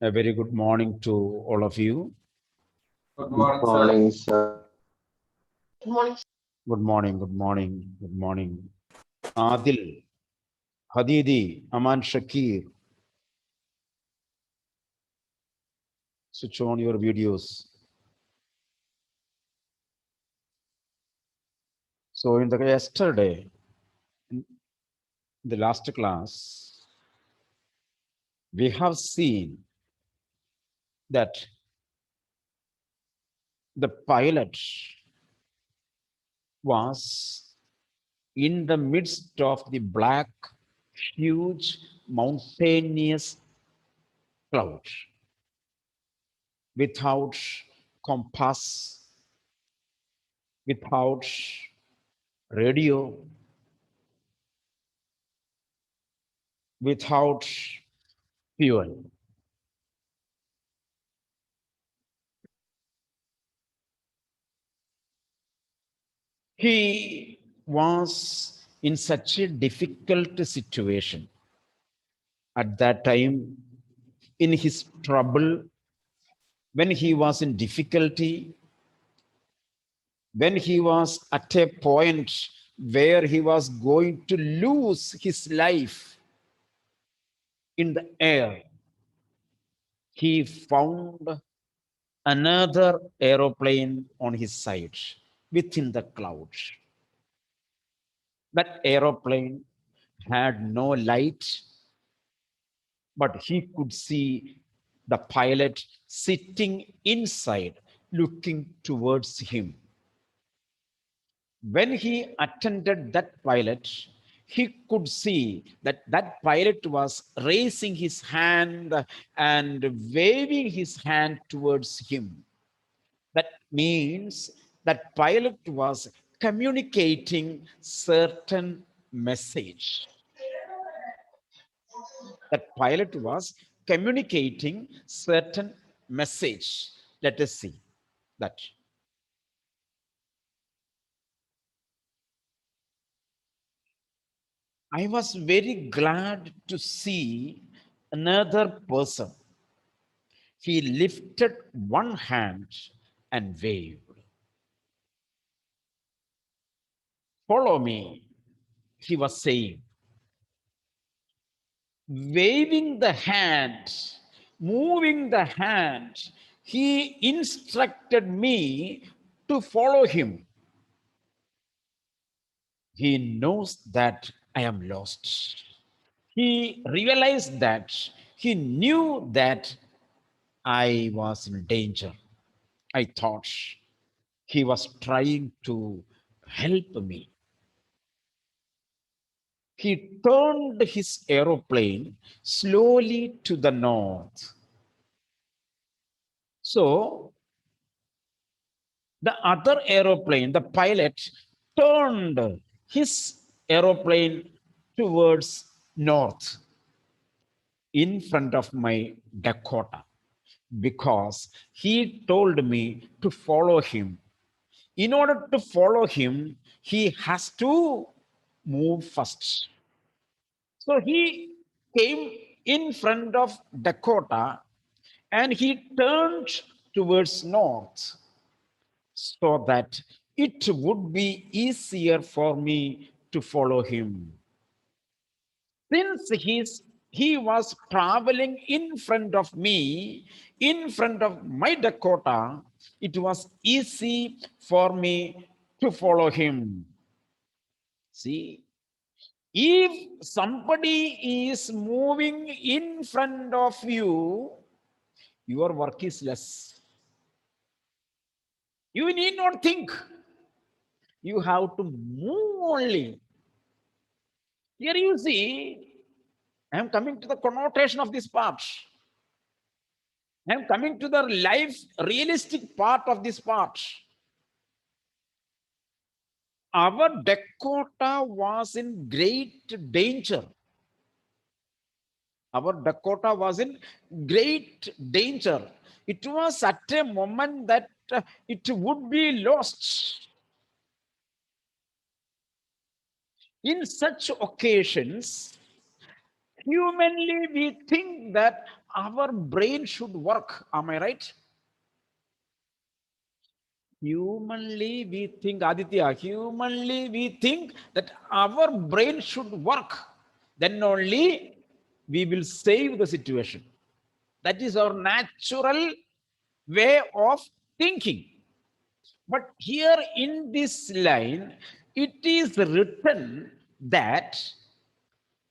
A very good morning to all of you. Good Good morning, sir. morning, sir. Good morning, good morning, good morning. Adil, Hadidi, Aman Shakir, switch on your videos. So in the yesterday, in the last class, we have seen that the pilot was in the midst of the black, huge, mountainous cloud without compass, without radio, without fuel. He was in such a difficult situation at that time, in his trouble, when he was in difficulty, when he was at a point where he was going to lose his life in the air. He found another aeroplane on his side within the clouds. That aeroplane had no light, but he could see the pilot sitting inside, looking towards him. When he attended that pilot, he could see that that pilot was raising his hand and waving his hand towards him. That means that pilot was communicating certain message. That pilot was communicating certain message. Let us see that. I was very glad to see another person. He lifted one hand and waved. Follow me, he was saying. Waving the hand, moving the hand, he instructed me to follow him. He knows that I am lost. He realized that he knew that I was in danger. I thought he was trying to help me. He turned his aeroplane slowly to the north. So the other aeroplane, the pilot, turned his aeroplane towards north in front of my Dakota because he told me to follow him. In order to follow him, he has to move first. So he came in front of Dakota and he turned towards north so that it would be easier for me to follow him. Since he was traveling in front of me, in front of my Dakota, it was easy for me to follow him. See, if somebody is moving in front of you, your work is less. You need not think. You have to move only. Here you see, I am coming to the connotation of this part. I am coming to the life realistic part of this part. Our Dakota was in great danger. Our Dakota was in great danger. It was at a moment that it would be lost. In such occasions, humanly we think that our brain should work. Am I right? Humanly, we think, Aditya, humanly, we think that our brain should work. Then only we will save the situation. That is our natural way of thinking. But here in this line, it is written that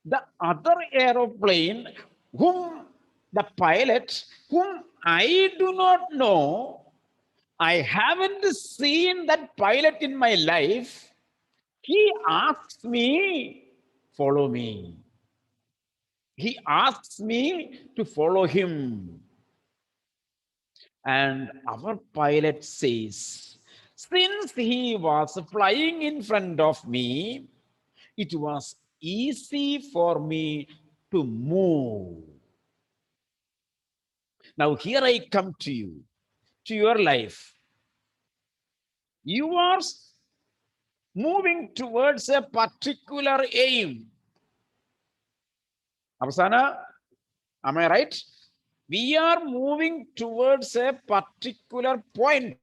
the other aeroplane, whom the pilot, whom I do not know, I haven't seen that pilot in my life. He asks me, follow me. He asks me to follow him. And our pilot says, since he was flying in front of me, it was easy for me to move. Now, here I come to you, to your life. You are moving towards a particular aim. Avasana, am I right? We are moving towards a particular point.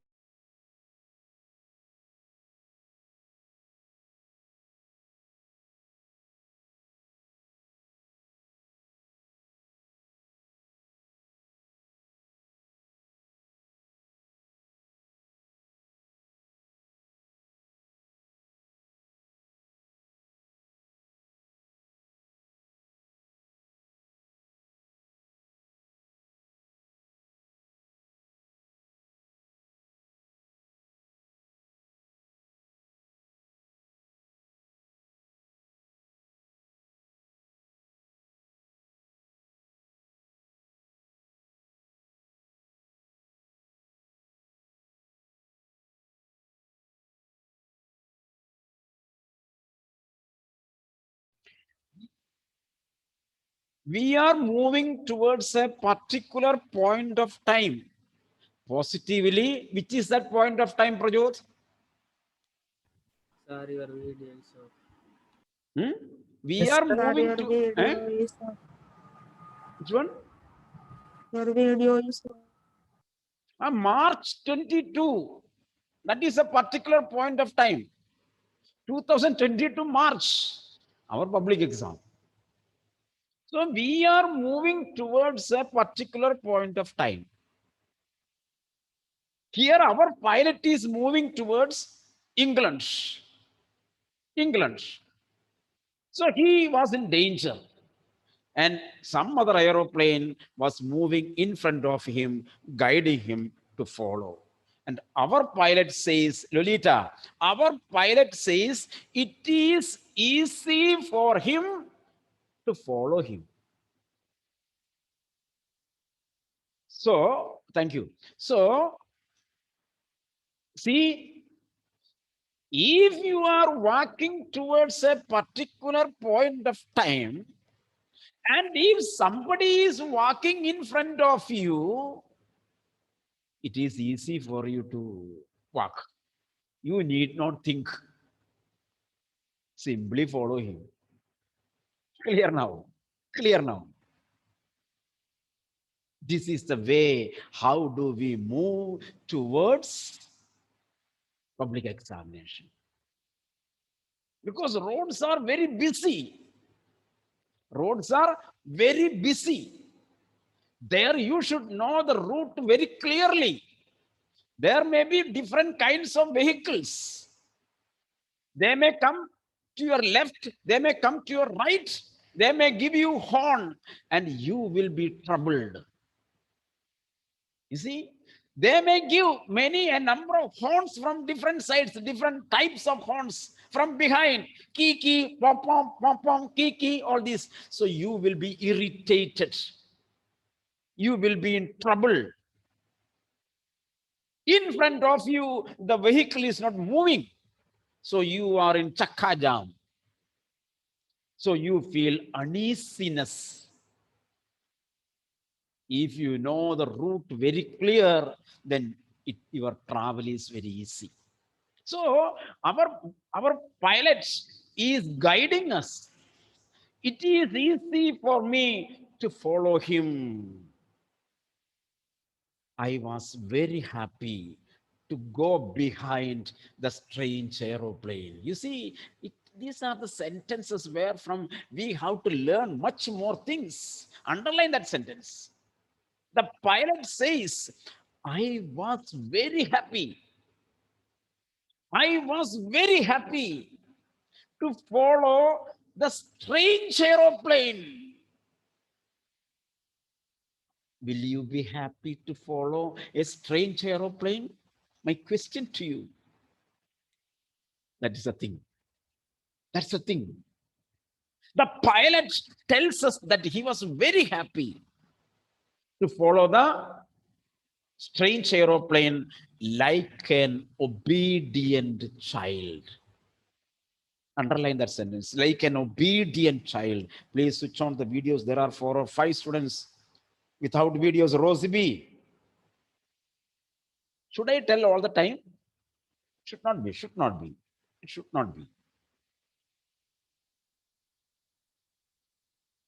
We are moving towards a particular point of time. Positively, which is that point of time, Prajot? Sir, your video is off. Hmm? We Yes, are sir, moving your to video is on. which one? Your video is on. March 22. That is a particular point of time. 2022 March, our public exam. So we are moving towards a particular point of time. Here, our pilot is moving towards England. England. So he was in danger. And some other aeroplane was moving in front of him, guiding him to follow. And our pilot says, Lolita, our pilot says it is easy for him to follow him. So, thank you. So, see, if you are walking towards a particular point of time, and if somebody is walking in front of you, it is easy for you to walk. You need not think, simply follow him. Clear now? Clear now. This is the way. How do we move towards public examination? Because roads are very busy. Roads are very busy. There you should know the route very clearly. There may be different kinds of vehicles. They may come to your left, they may come to your right, they may give you horn, and you will be troubled. You see, they may give many a number of horns from different sides, different types of horns from behind, kiki, pom pom, pom pom, kiki, all this. So you will be irritated. You will be in trouble. In front of you, the vehicle is not moving. So you are in chakka jam. So you feel uneasiness. If you know the route very clear, then your travel is very easy. So our pilot is guiding us. It is easy for me to follow him. I was very happy to go behind the strange aeroplane. You see, these are the sentences where from we have to learn much more things. Underline that sentence. The pilot says, I was very happy. I was very happy to follow the strange aeroplane. Will you be happy to follow a strange aeroplane? My question to you. That is the thing. That's the thing. The pilot tells us that he was very happy to follow the strange aeroplane like an obedient child. Underline that sentence, like an obedient child. Please switch on the videos. There are 4 or 5 students without videos. Rosie B. Should I tell all the time? Should not be, should not be. It should not be.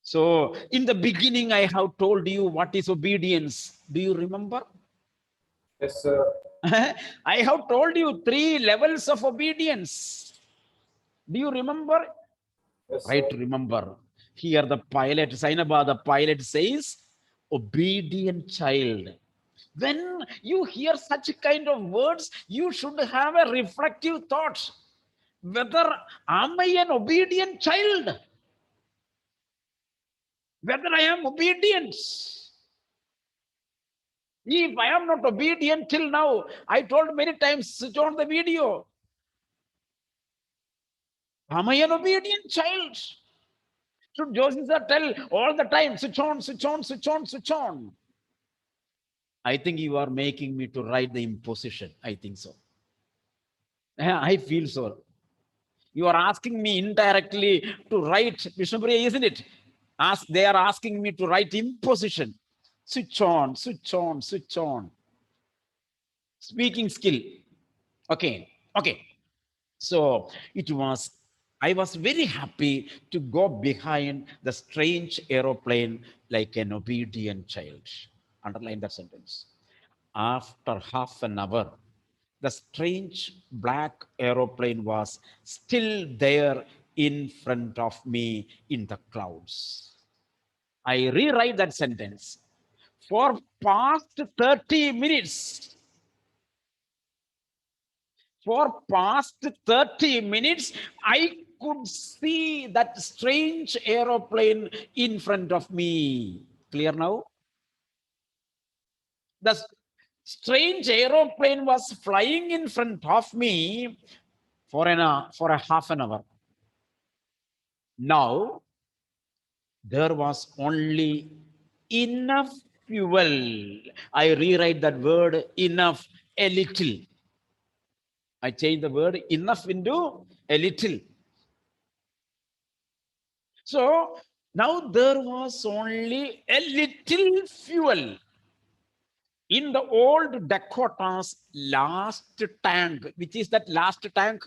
So, in the beginning, I have told you what is obedience. Do you remember? Yes, sir. I have told you 3 levels of obedience. Do you remember? Yes, Right, sir. remember. Here, the pilot, Sainaba, the pilot says, obedient child. When you hear such kind of words, you should have a reflective thought. Whether am I an obedient child? Whether I am obedient? If I am not obedient till now, I told many times, switch on the video. Am I an obedient child? Should Joseph tell all the time, switch on, switch on, switch on, switch on? I think you are making me to write the imposition. I think so. I feel so. You are asking me indirectly to write Vishnupriya, isn't it? They are asking me to write imposition. Switch on, switch on, switch on. Speaking skill. Okay, okay. So I was very happy to go behind the strange aeroplane like an obedient child. Underline that sentence. After half an hour, the strange black aeroplane was still there in front of me in the clouds. I rewrite that sentence. For past 30 minutes, for past 30 minutes, I could see that strange aeroplane in front of me. Clear now? The strange aeroplane was flying in front of me for a half an hour. Now there was only enough fuel. I rewrite that word enough a little. I change the word enough into a little. So now there was only a little fuel in the old Dakota's last tank. Which is that last tank?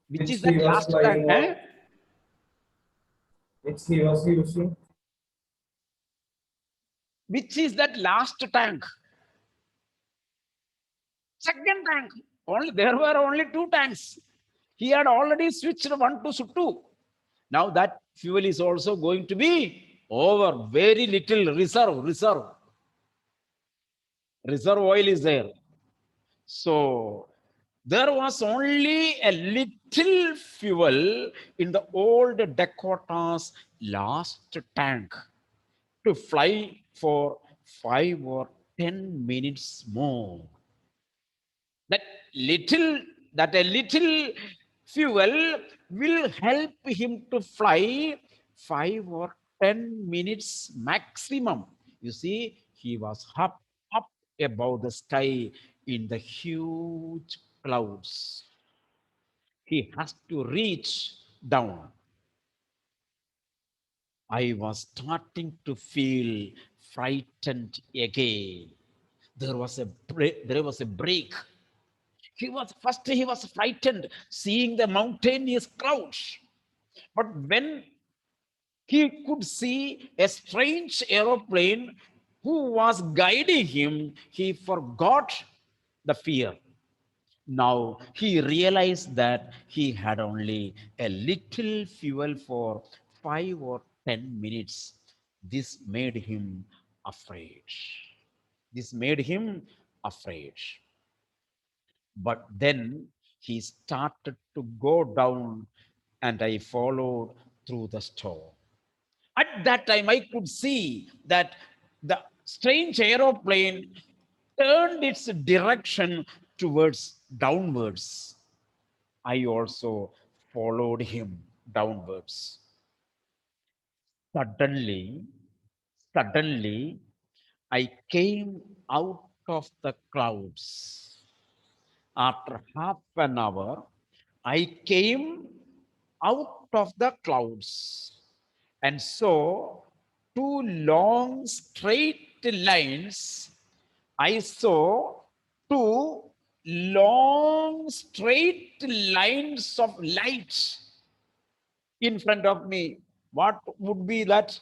Which Which is he that was last tank? flying Eh? on, which he was using. Which is that last tank? Second tank. Only there were only 2 tanks. He had already switched 1 to 2. Now that fuel is also going to be over. Very little reserve oil is there. So there was only a little fuel in the old Dakota's last tank to fly for 5 or 10 minutes more. That little, that a little fuel will help him to fly 5 or 10 minutes maximum. You see, he was up above the sky in the huge clouds. He has to reach down. I was starting to feel frightened again. There was a break. He was frightened seeing the mountainous clouds. But when He could see a strange aeroplane who was guiding him. He forgot the fear. Now he realized that he had only a little fuel for 5 or 10 minutes. This made him afraid. This made him afraid. But then he started to go down, and I followed through the storm. At that time, I could see that the strange aeroplane turned its direction towards downwards. I also followed him downwards. Suddenly, suddenly, I came out of the clouds. After half an hour, I came out of the clouds and saw two long straight lines. I saw two long straight lines of light in front of me. What would be that?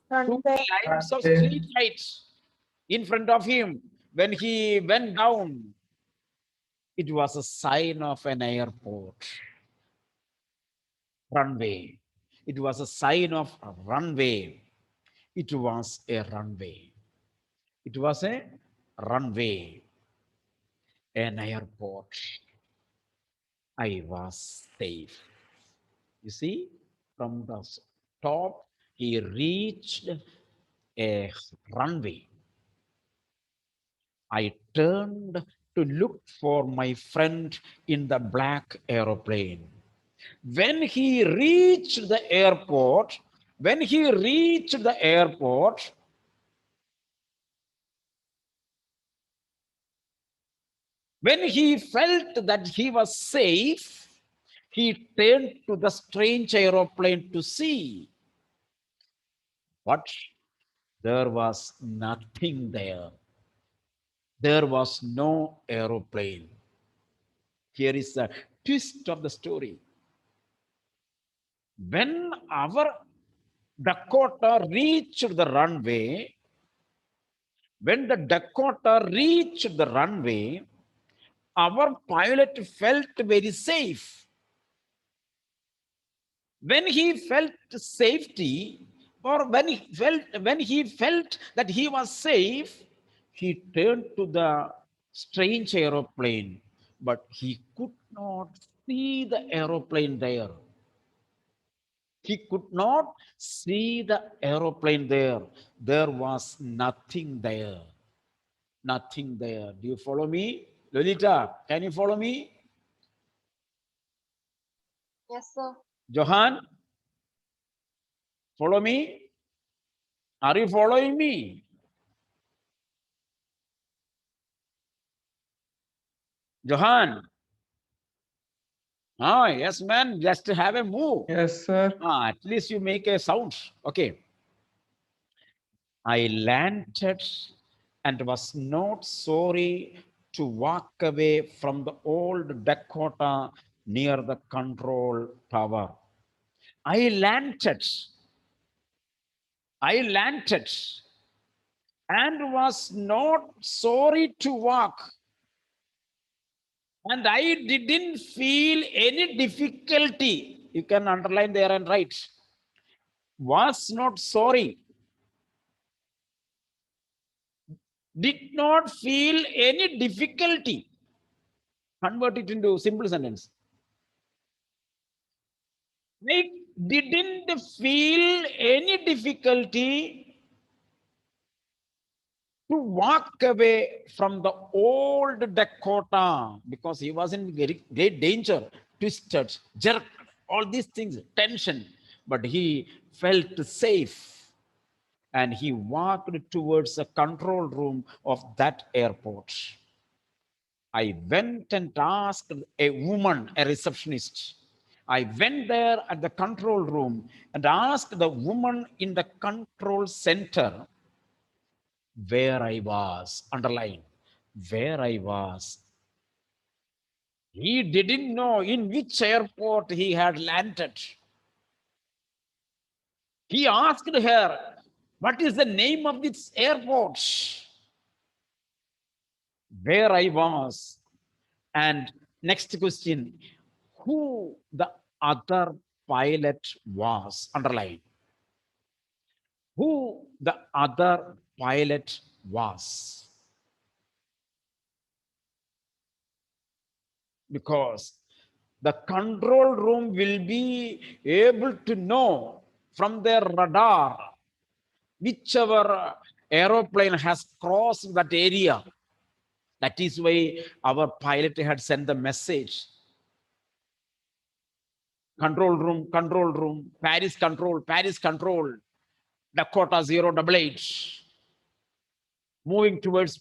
Two Runway. lines of Runway. street lights in front of him. When he went down, it was a sign of an airport runway. It was a sign of a runway. It was a runway. It was a runway, an airport. I was safe. You see, from the top, he reached a runway. I turned to look for my friend in the black aeroplane. When he reached the airport, when he reached the airport, when he felt that he was safe, he turned to the strange aeroplane to see. But there was nothing there. There was no aeroplane. Here is the twist of the story. When our Dakota reached the runway, when the Dakota reached the runway, our pilot felt very safe. When he felt safety, or when he felt that he was safe, he turned to the strange aeroplane, but he could not see the aeroplane there. He could not see the aeroplane there. There was nothing there. Nothing there. Do you follow me? Lolita, can you follow me? Yes, sir. Johan, follow me? Are you following me? Johan. Ah, yes, man. Just have a move. Yes, sir. Ah, at least you make a sound. Okay. I landed and was not sorry to walk away from the old Dakota near the control tower. I landed. I landed and was not sorry to walk. And I didn't feel any difficulty. You can underline there and write. Was not sorry. Did not feel any difficulty. Convert it into simple sentence. I didn't feel any difficulty to walk away from the old Dakota because he was in very great danger, twisted, jerked, all these things, tension. But he felt safe and he walked towards the control room of that airport. I went and asked a woman, a receptionist. I went there at the control room and asked the woman in the control center where I was, underline, where I was. He didn't know in which airport he had landed. He asked her, what is the name of this airport? Where I was. And next question, who the other pilot was? Underline. Who the other pilot was. Because the control room will be able to know from their radar whichever aeroplane has crossed that area. That is why our pilot had sent the message. Control room, Paris control, Dakota 088, moving towards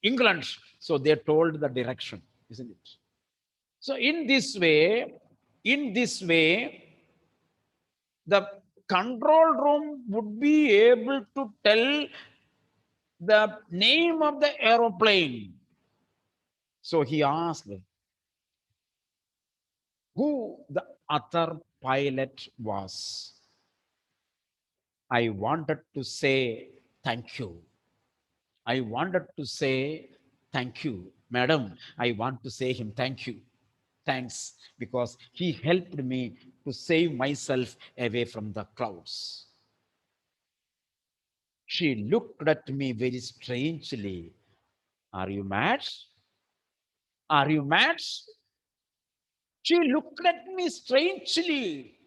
England. So they told the direction, isn't it? So in this way, the control room would be able to tell the name of the aeroplane. So he asked who the other pilot was. I wanted to say thank you. I wanted to say thank you, madam. I want to say him thank you. Thanks, because he helped me to save myself away from the clouds. She looked at me very strangely. Are you mad? Are you mad? She looked at me strangely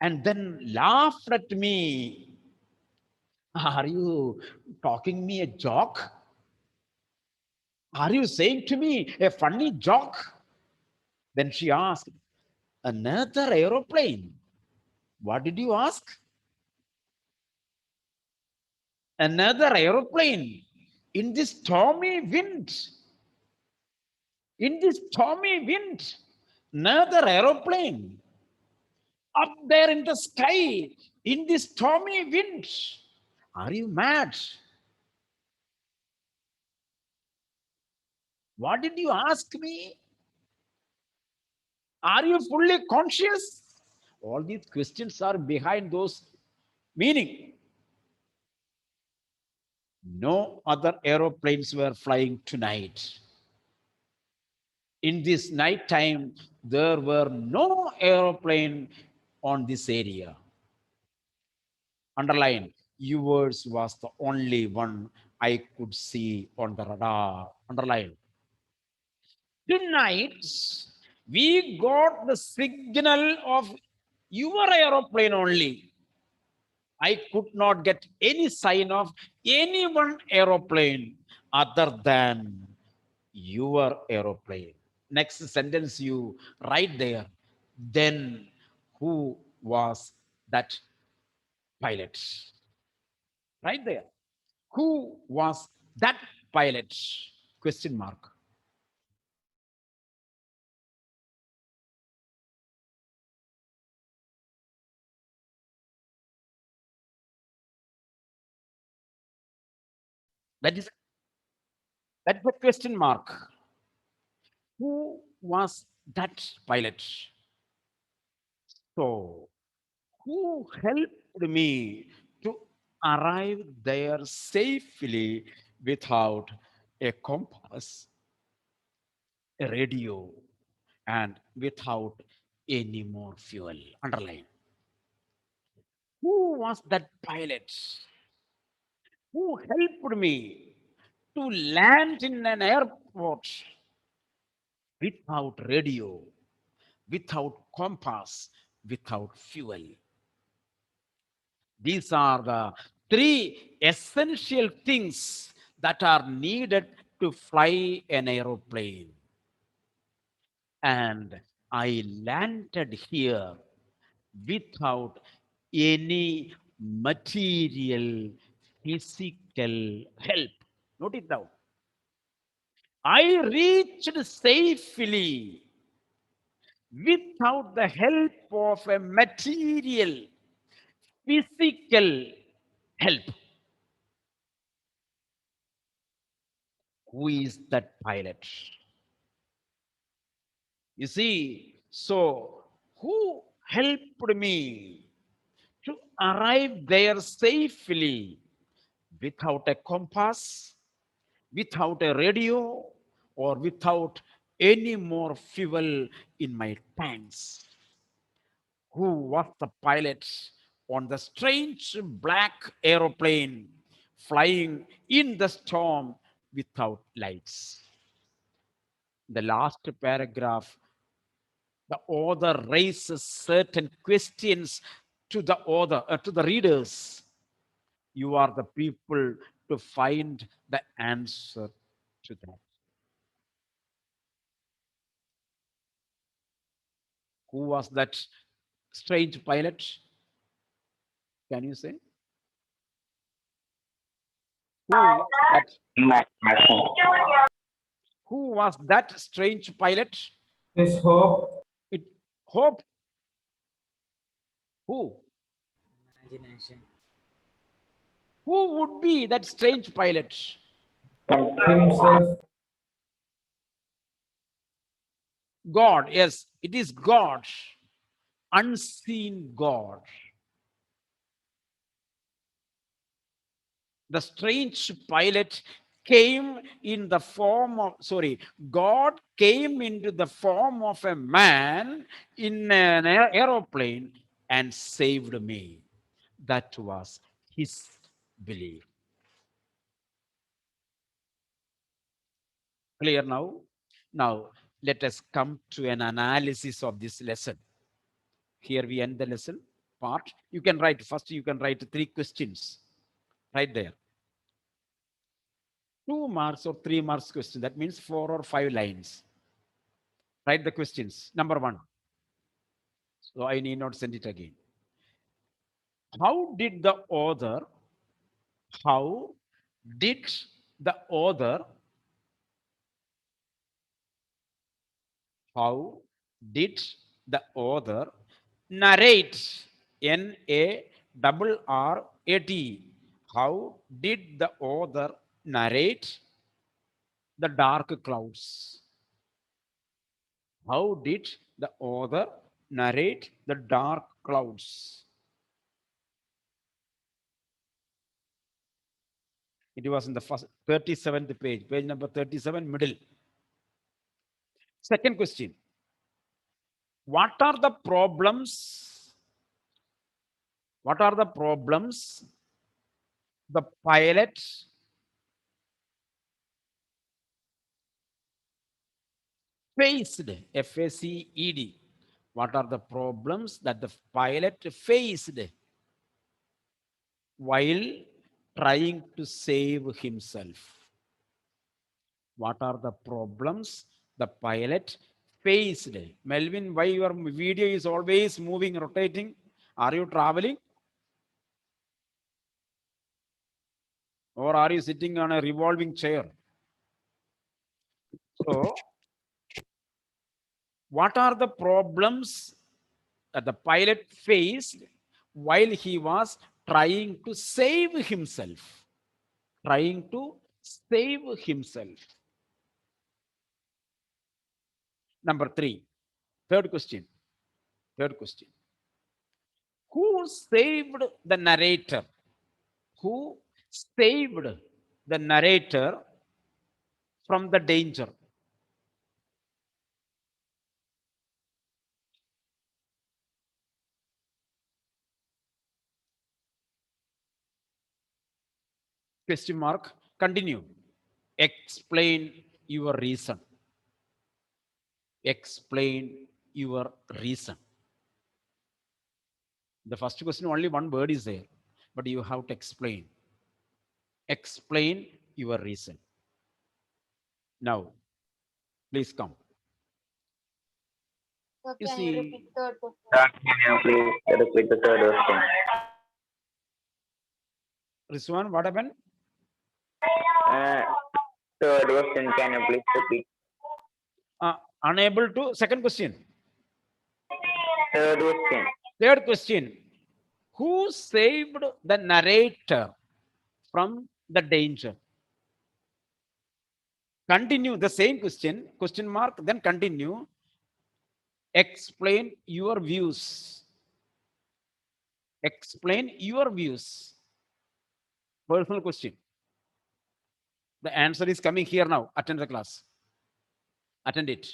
and then laughed at me. Are you talking me a joke? Are you saying to me a funny joke? Then she asked, another aeroplane. What did you ask? Another aeroplane in this stormy wind. In this stormy wind. Another aeroplane up there in the sky in this stormy wind. Are you mad? What did you ask me? Are you fully conscious? All these questions are behind those meaning. No other aeroplanes were flying tonight. In this night time, there were no aeroplane on this area. Underline, yours was the only one I could see on the radar. Underline. Tonight, we got the signal of your aeroplane only. I could not get any sign of any one aeroplane other than your aeroplane. Next sentence you write there. Then who was that pilot? Right there. Who was that pilot? Question mark. That is that's the question mark. Who was that pilot? So who helped me to arrive there safely without a compass, a radio, and without any more fuel. Underline. Who was that pilot who helped me to land in an airport without radio, without compass, without fuel? These are the three essential things that are needed to fly an aeroplane. And I landed here without any material, physical help. Note it down. I reached safely without the help of a material, physical help. Who is that pilot? You see, so who helped me? arrived there safely without a compass, without a radio, or without any more fuel in my tanks. Who was the pilot on the strange black aeroplane flying in the storm without lights? The last paragraph, the author raises certain questions to the author, to the readers. You are the people to find the answer to that. Who was that strange pilot? Can you say? Who was that? Who was that strange pilot? Miss Hope. It Hope. Who? Imagination. Who would be that strange pilot? Himself. God. Yes, it is God. Unseen God. The strange pilot came in the form of, sorry, God came into the form of a man in an aeroplane and saved me. That was his belief. Clear now? Now, let us come to an analysis of this lesson. Here we end the lesson part. You can write, first you can write 3 questions right there. 2 marks or 3 marks question. That means 4 or 5 lines. Write the questions. Number 1. So I need not send it again. How did the author, how did the author, how did the author narrate, NARRAT, how did the author narrate the dark clouds? How did the author narrate the dark clouds? It was in the first 37th page, page number 37, middle. Second question. What are the problems? What are the problems the pilot faced? FACED. What are the problems that the pilot faced while trying to save himself? What are the problems the pilot faced? Melvin, why your video is always moving, rotating? Are you traveling? Or are you sitting on a revolving chair? So, what are the problems that the pilot faced while he was trying to save himself? Trying to save himself. Number 3, third question. Third question. Who saved the narrator? Who saved the narrator from the danger? Question mark. Continue. Explain your reason. Explain your reason. The first question, only one word is there, but you have to explain. Explain your reason. Now, please come. So You can you see, repeat third question? Can you please repeat the third question? Rizwan, what happened? Uh, Third question, can you please repeat? Unable to. Second question. Third question. Third question. Who saved the narrator from the danger? Continue the same question, question mark, then continue. Explain your views. Explain your views. Personal question. The answer is coming here now. Attend the class. Attend it.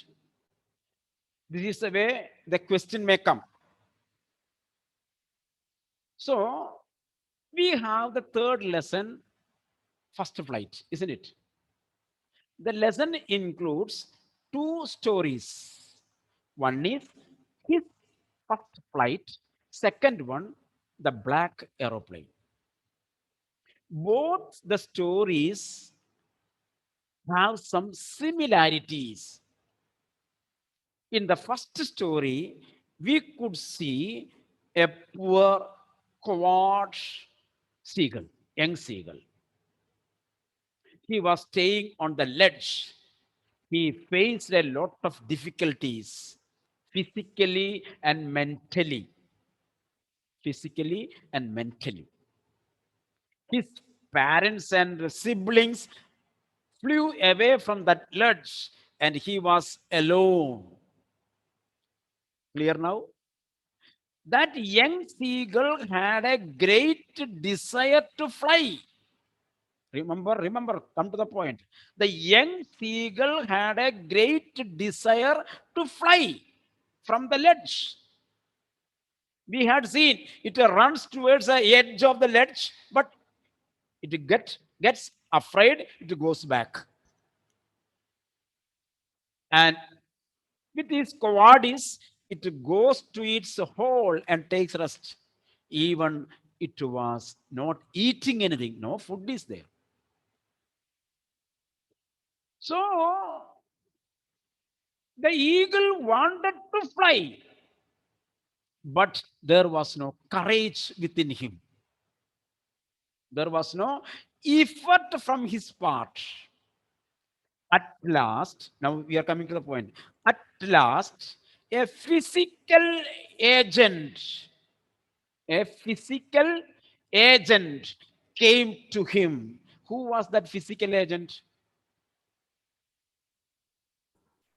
This is the way the question may come. So we have the third lesson, first flight, isn't it? The lesson includes two stories. One is his first flight, second one, the black aeroplane. Both the stories have some similarities. In the first story, we could see a poor, coward seagull, young seagull. He was staying on the ledge. He faced a lot of difficulties, physically and mentally. Physically and mentally. His parents and siblings flew away from that ledge and he was alone. Clear now? That young seagull had a great desire to fly. Remember, come to the point. The young seagull had a great desire to fly from the ledge. We had seen it runs towards the edge of the ledge, but it gets afraid, it goes back. And with its cowardice, it goes to its hole and takes rest. Even it was not eating anything, no food is there. So the eagle wanted to fly, but there was no courage within him. There was no effort from his part. At last, now we are coming to the point. At last, a physical agent, a physical agent came to him. Who was that physical agent?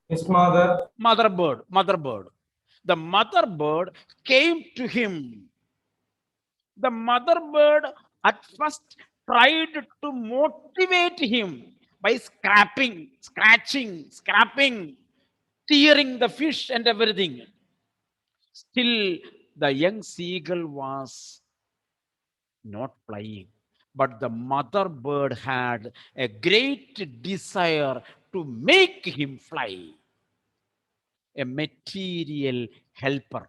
His mother. Mother bird. The mother bird came to him. The mother bird at first tried to motivate him by scrapping, tearing the fish and everything. Still, the young seagull was not flying. But the mother bird had a great desire to make him fly. A material helper,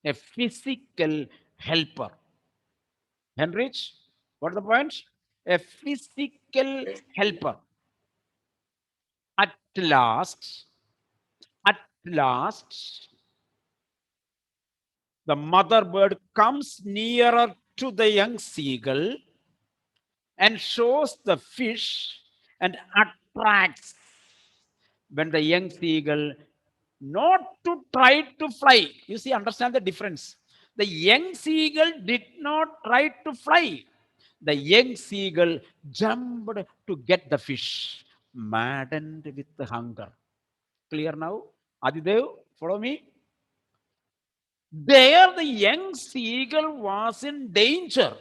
a physical helper. Henrich, what's the point? A physical helper. At last, at last, the mother bird comes nearer to the young seagull and shows the fish and attracts when the young seagull not to try to fly. You see, understand the difference. The young seagull did not try to fly. The young seagull jumped to get the fish, maddened with the hunger. Clear now? Adidev, follow me. There, the young seagull was in danger.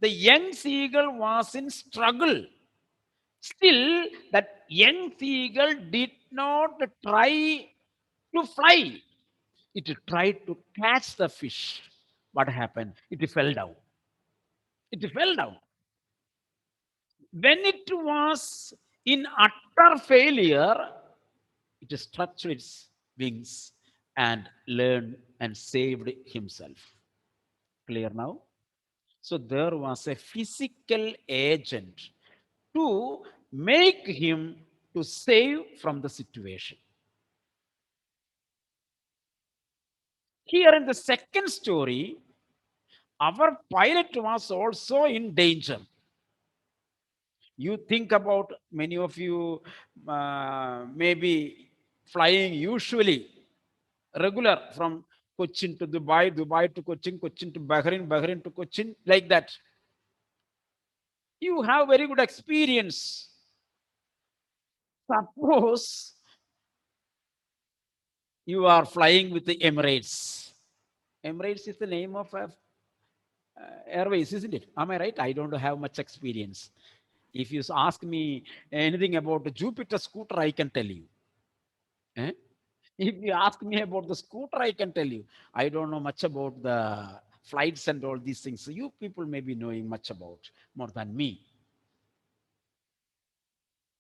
The young seagull was in struggle. Still, that young seagull did not try to fly. It tried to catch the fish. What happened? It fell down. It fell down. When it was in utter failure, it stretched its wings and learned and saved himself. Clear now? So there was a physical agent to make him to save from the situation. Here in the second story, our pilot was also in danger. You think about many of you maybe flying usually regular from Cochin to Dubai, Dubai to Cochin, Cochin to Bahrain, Bahrain to Cochin, like that. You have very good experience. Suppose you are flying with the Emirates. Emirates is the name of a airways, isn't it? Am I right? I don't have much experience. If you ask me anything about the Jupiter scooter, I can tell you. Eh? If you ask me about the scooter, I can tell you. I don't know much about the flights and all these things. So you people may be knowing much about more than me.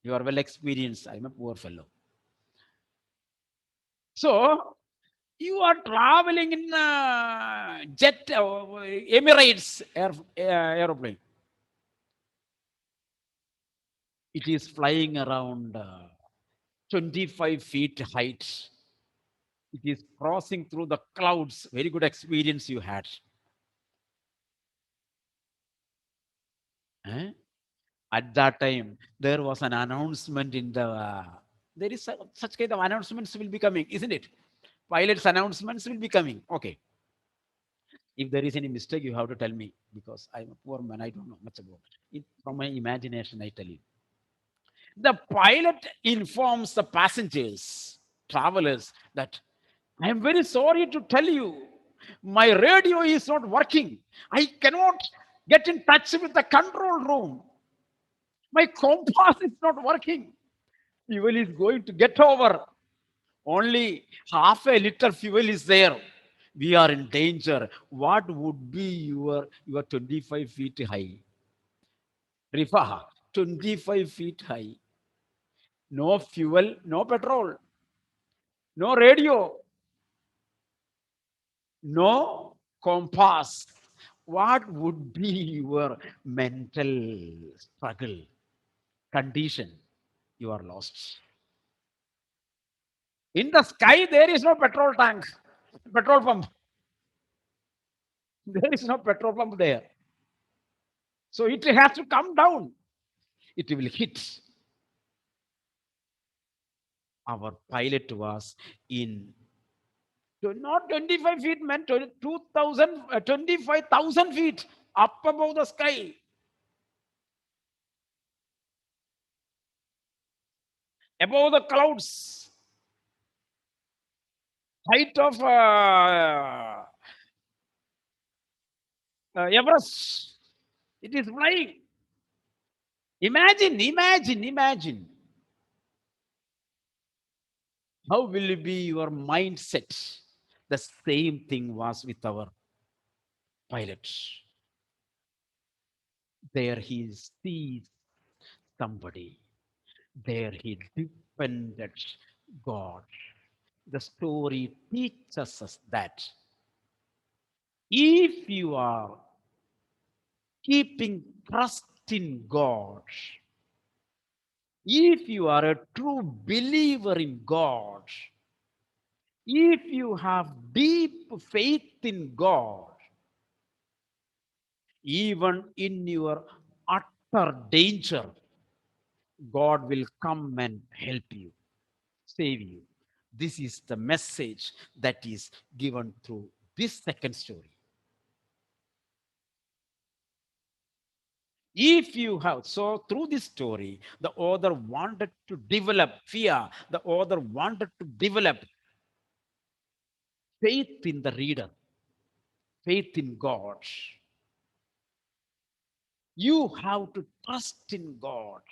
You are well experienced. I'm a poor fellow. So you are traveling in jet Emirates aeroplane. It is flying around 25 feet height. It is crossing through the clouds. Very good experience you had. Eh? At that time, there was an announcement in the. There is such kind of announcements will be coming, isn't it? Pilots' announcements will be coming. Okay. If there is any mistake, you have to tell me because I'm a poor man. I don't know much about it. From my imagination, I tell you. The pilot informs the passengers, travelers, that I am very sorry to tell you, my radio is not working. I cannot get in touch with the control room. My compass is not working. Fuel is going to get over. Only half a liter fuel is there. We are in danger. What would be your 25 feet high? Rifa, 25 feet high. No fuel, no petrol, no radio, no compass. What would be your mental struggle, condition? You are lost. In the sky, there is no petrol tank, petrol pump. There is no petrol pump there. So it has to come down. It will hit. Our pilot was in not 25 feet, meant 2,000, 25,000 feet up above the sky. Above the clouds, height of Everest. It is flying. Imagine. How will it be your mindset? The same thing was with our pilot. There he sees somebody. There he depended God. The story teaches us that if you are keeping trust in God, if you are a true believer in God, if you have deep faith in God, even in your utter danger, God will come and help you, save you. This is the message that is given through this second story. If you have, so through this story, the author wanted to develop fear, the author wanted to develop faith in the reader, faith in God. You have to trust in God.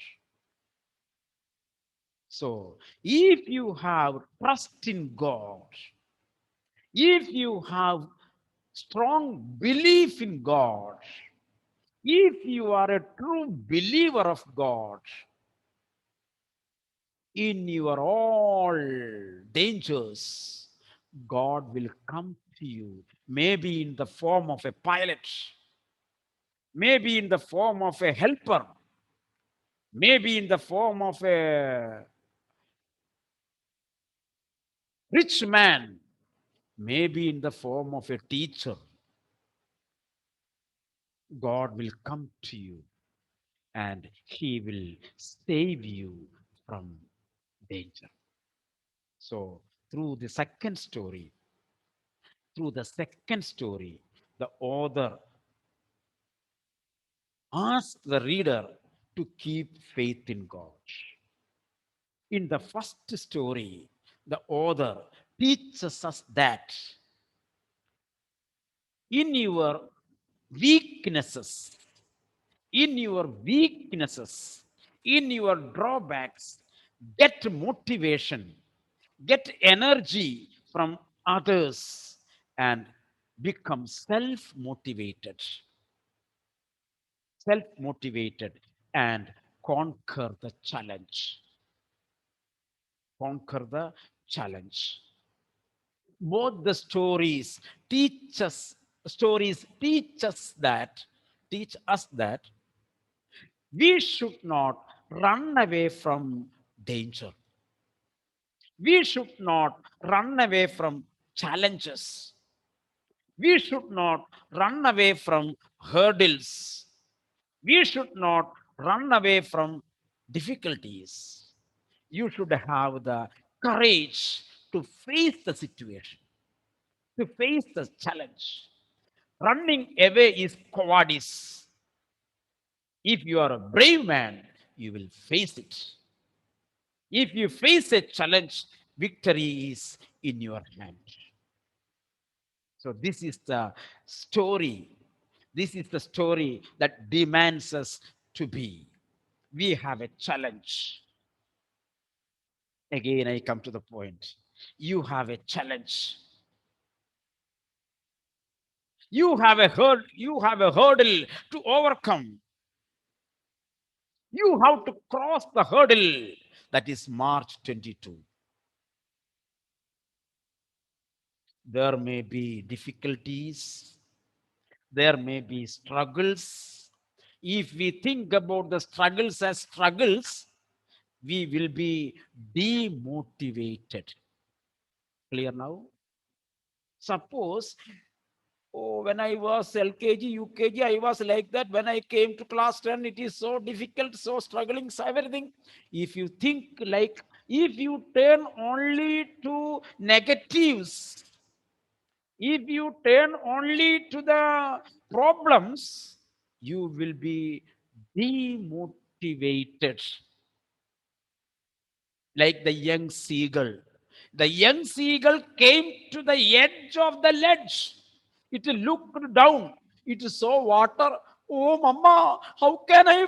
So, if you have trust in God, if you have strong belief in God, if you are a true believer of God, in your all dangers, God will come to you, maybe in the form of a pilot, maybe in the form of a helper, maybe in the form of a rich man, maybe in the form of a teacher. God will come to you and he will save you from danger. So, through the second story, the author asks the reader to keep faith in God. In the first story, the author teaches us that in your weaknesses, in your weaknesses, in your drawbacks, get motivation, get energy from others, and become self motivated, and conquer the challenge. Conquer the challenge. Both the stories teach us that we should not run away from danger. We should not run away from challenges. We should not run away from hurdles. We should not run away from difficulties. You should have the courage to face the situation, to face the challenge. Running away is cowardice. If you are a brave man, you will face it. If you face a challenge, victory is in your hand. So, this is the story. This is the story that demands us to be. We have a challenge. Again, I come to the point. You have a challenge. You have a hurdle to overcome. You have to cross the hurdle. That is March 22. There may be difficulties, there may be struggles. If we think about the struggles as struggles, we will be demotivated. Clear now? Suppose, oh, when I was LKG, UKG, I was like that. When I came to class 10, it is so difficult, so struggling, so everything. If you think like, if you turn only to negatives, if you turn only to the problems, you will be demotivated, like the young seagull. The young seagull came to the edge of the ledge. It looked down. It saw water. Oh, mama, how can I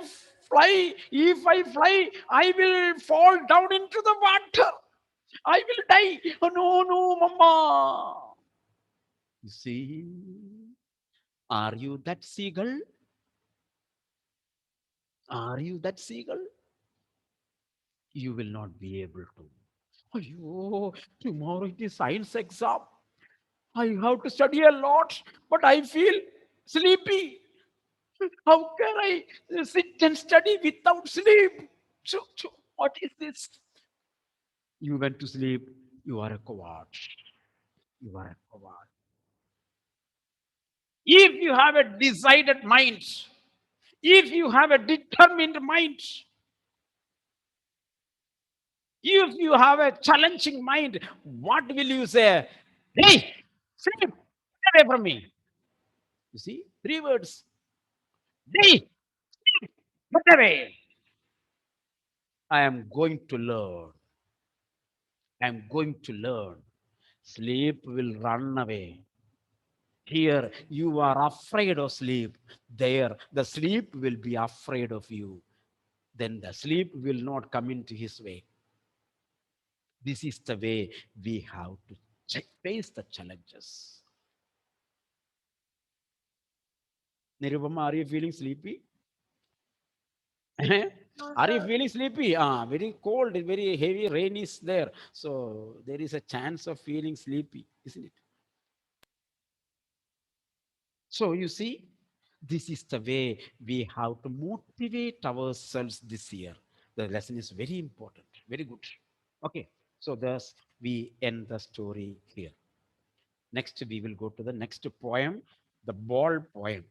fly? If I fly, I will fall down into the water. I will die. Oh, no, no, mama. You see, are you that seagull? Are you that seagull? You will not be able to. Oh, tomorrow it is science exam. I have to study a lot, but I feel sleepy. How can I sit and study without sleep? What is this? You went to sleep. You are a coward. You are a coward. If you have a decided mind, if you have a determined mind, if you have a challenging mind, what will you say? Hey, sleep, get away from me. You see, three words. Hey, sleep, get away. I am going to learn. I am going to learn. Sleep will run away. Here, you are afraid of sleep. There, the sleep will be afraid of you. Then the sleep will not come into his way. This is the way we have to face the challenges. Nirupama, are you feeling sleepy? Are you feeling sleepy? Very cold, very heavy rain is there. So there is a chance of feeling sleepy, isn't it? So you see, this is the way we have to motivate ourselves this year. The lesson is very important, very good. Okay, so thus we end the story here. Next, we will go to the next poem, the ball poem.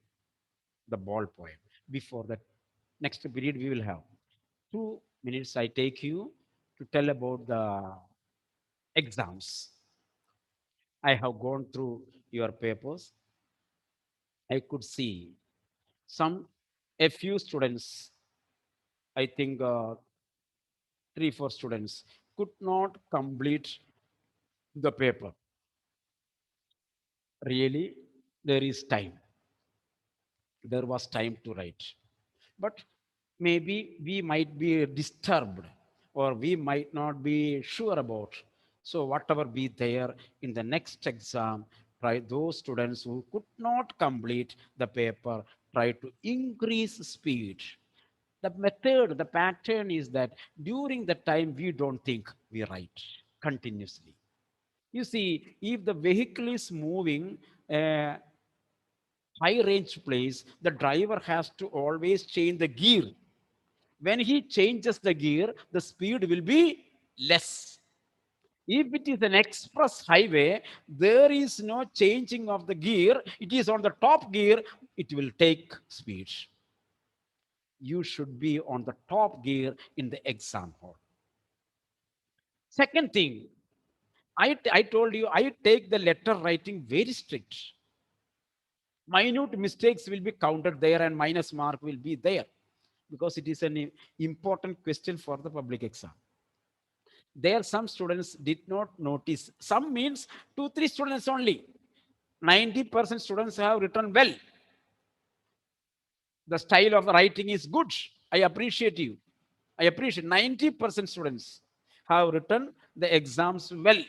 The ball poem. Before that, next period we will have 2 minutes. I take you to tell about the exams. I have gone through your papers. I could see some, a few students, I think 3, 4 students could not complete the paper. Really, there is time. there was time to write. But maybe we might be disturbed or we might not be sure about. So, whatever be there in the next exam, try those students who could not complete the paper, try to increase speed. The method, the pattern is that during the time we don't think, we write continuously. You see, if the vehicle is moving a high range place, the driver has to always change the gear. When he changes the gear, the speed will be less. If it is an express highway, there is no changing of the gear. It is on the top gear, it will take speed. You should be on the top gear in the exam hall. Second thing, I told you, I take the letter writing very strict. Minute mistakes will be counted there and minus mark will be there because it is an important question for the public exam. There some students did not notice. Some means 2 3 students only. 90% students have written well. The style of the writing is good. I appreciate you. I appreciate 90% students have written the exams well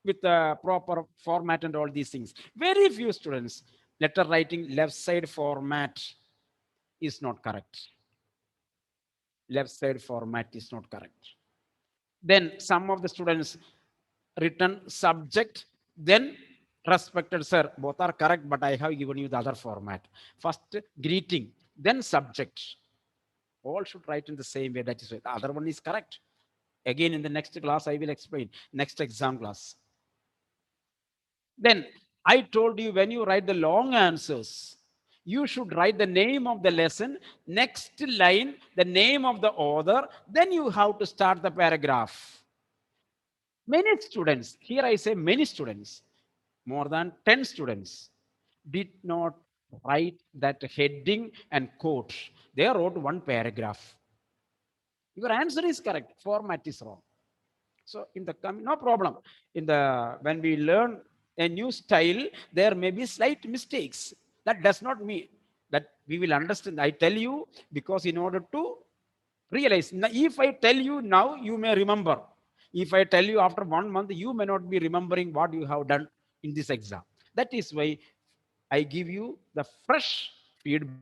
with the proper format and all these things. Very few students, letter writing left side format is not correct. Left side format is not correct. Then some of the students written subject, then respected sir, both are correct, but I have given you the other format. First greeting, then subject. All should write in the same way. That is why the other one is correct. Again, in the next class, I will explain. Next exam class. Then I told you, when you write the long answers, you should write the name of the lesson, next line, the name of the author, then you have to start the paragraph. Many students, here I say many students, more than 10 students, did not write that heading and quote. They wrote one paragraph. Your answer is correct, format is wrong. So in the coming, no problem. In the when we learn a new style, there may be slight mistakes. That does not mean that we will understand. I tell you because in order to realize. Now, if I tell you now, you may remember. If I tell you after 1 month, you may not be remembering what you have done in this exam. That is why I give you the fresh feedback